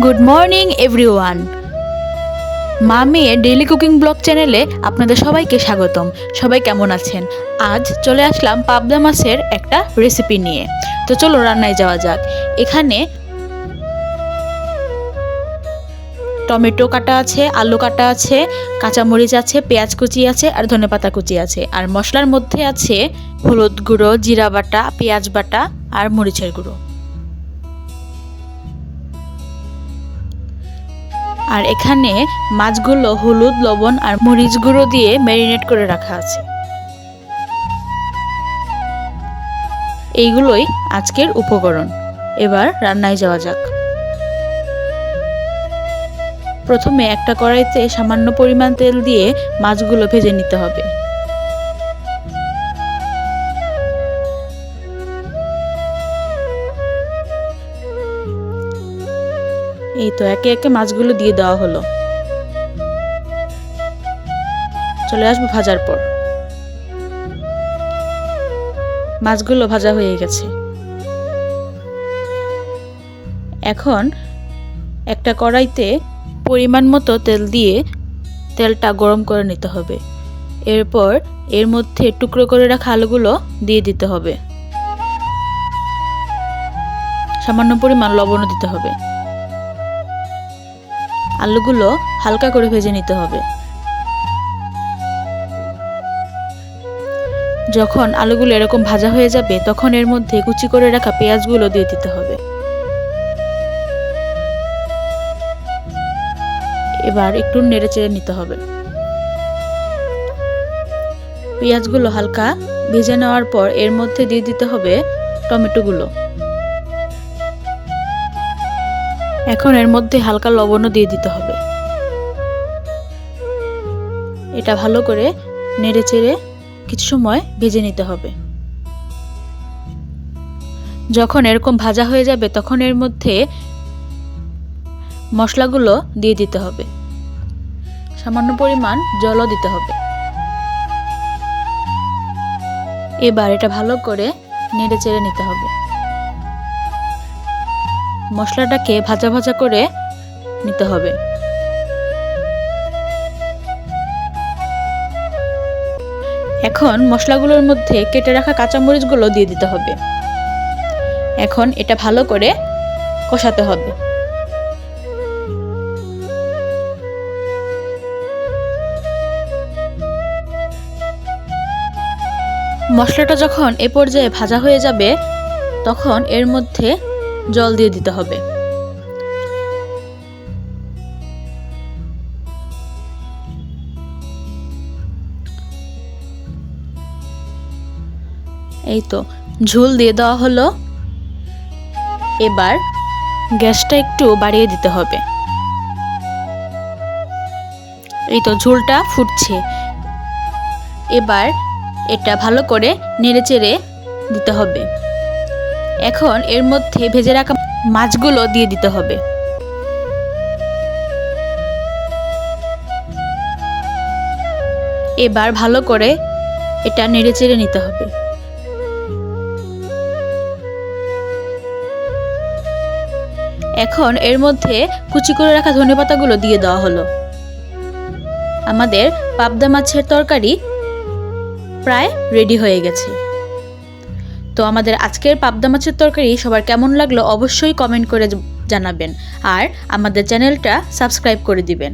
Good morning everyone. মা মেয়ের daily cooking blog চ্যানেলে আপনাদের সবাইকে স্বাগতম। সবাই কেমন আছেন? আজ চলে আসলাম পাবদা মাছের একটা রেসিপি নিয়ে। তো চলো রান্নায় যাওয়া যাক। এখানে টমেটো কাটা আছে, আলু কাটা আছে, কাঁচামরিচ আছে, পেঁয়াজ কুচি আছে আর ধনেপাতা কুচি আছে। আর মশলার মধ্যে আছে হলুদ গুঁড়ো, জিরা বাটা, পেঁয়াজ বাটা আর মরিচের গুঁড়ো। আর এখানে মাছগুলো হলুদ, লবণ আর মরিচ গুঁড়ো দিয়ে ম্যারিনেট করে রাখা আছে। এইগুলোই আজকের উপকরণ। এবার রান্নায় যাওয়া যাক। প্রথমে একটা কড়াইতে সামান্য পরিমাণ তেল দিয়ে মাছগুলো ভেজে নিতে হবে। এই তো একে একে মাছগুলো দিয়ে দেওয়া হলো। চলে আসবো ভাজার পর। মাছগুলো ভাজা হয়ে গেছে। এখন একটা কড়াইতে পরিমাণ মতো তেল দিয়ে তেলটা গরম করে নিতে হবে। এরপর এর মধ্যে টুকরো করে রাখা আলুগুলো দিয়ে দিতে হবে। সামান্য পরিমাণ লবণও দিতে হবে। আলুগুলো হালকা করে ভেজে নিতে হবে। যখন আলুগুলো এরকম ভাজা হয়ে যাবে তখন এর মধ্যে কুচি করে রাখা পেঁয়াজগুলো দিয়ে দিতে হবে। এবার একটু নেড়ে চেড়ে নিতে হবে। পেঁয়াজগুলো হালকা ভেজে নেওয়ার পর এর মধ্যে দিয়ে দিতে হবে টমেটোগুলো। এখন এর মধ্যে হালকা লবণও দিয়ে দিতে হবে। এটা ভালো করে নেড়ে চেড়ে কিছু সময় ভেজে নিতে হবে। যখন এরকম ভাজা হয়ে যাবে তখন এর মধ্যে মশলাগুলো দিয়ে দিতে হবে। সামান্য পরিমাণ জলও দিতে হবে। এবার এটা ভালো করে নেড়ে চেড়ে নিতে হবে। মশলাটাকে ভাজা ভাজা করে নিতে হবে। এখন মশলাগুলোর মধ্যে কেটে রাখা কাঁচামরিচগুলো দিয়ে দিতে হবে। এখন এটা ভালো করে কষাতে হবে। মশলাটা যখন এ পর্যায়ে ভাজা হয়ে যাবে তখন এর মধ্যে জল দিয়ে দিতে হবে। এই তো ঝোল দিয়ে দেওয়া হলো। এবার গ্যাসটা একটু বাড়িয়ে দিতে হবে। এই তো ঝোলটা ফুটছে। এবার এটা ভালো করে নেড়েচেড়ে দিতে হবে। এখন এর মধ্যে ভেজে রাখা মাছগুলো দিয়ে দিতে হবে। এবার ভালো করে এটা নেড়েচেড়ে নিতে হবে। এখন এর মধ্যে কুচি করে রাখা ধনেপাতাগুলো দিয়ে দেওয়া হলো। আমাদের পাবদা মাছের তরকারি প্রায় রেডি হয়ে গেছে। তো আমাদের আজকের পাবদা মাছের তরকারি সবার কেমন লাগলো অবশ্যই কমেন্ট করে জানাবেন আর আমাদের চ্যানেলটা সাবস্ক্রাইব করে দিবেন।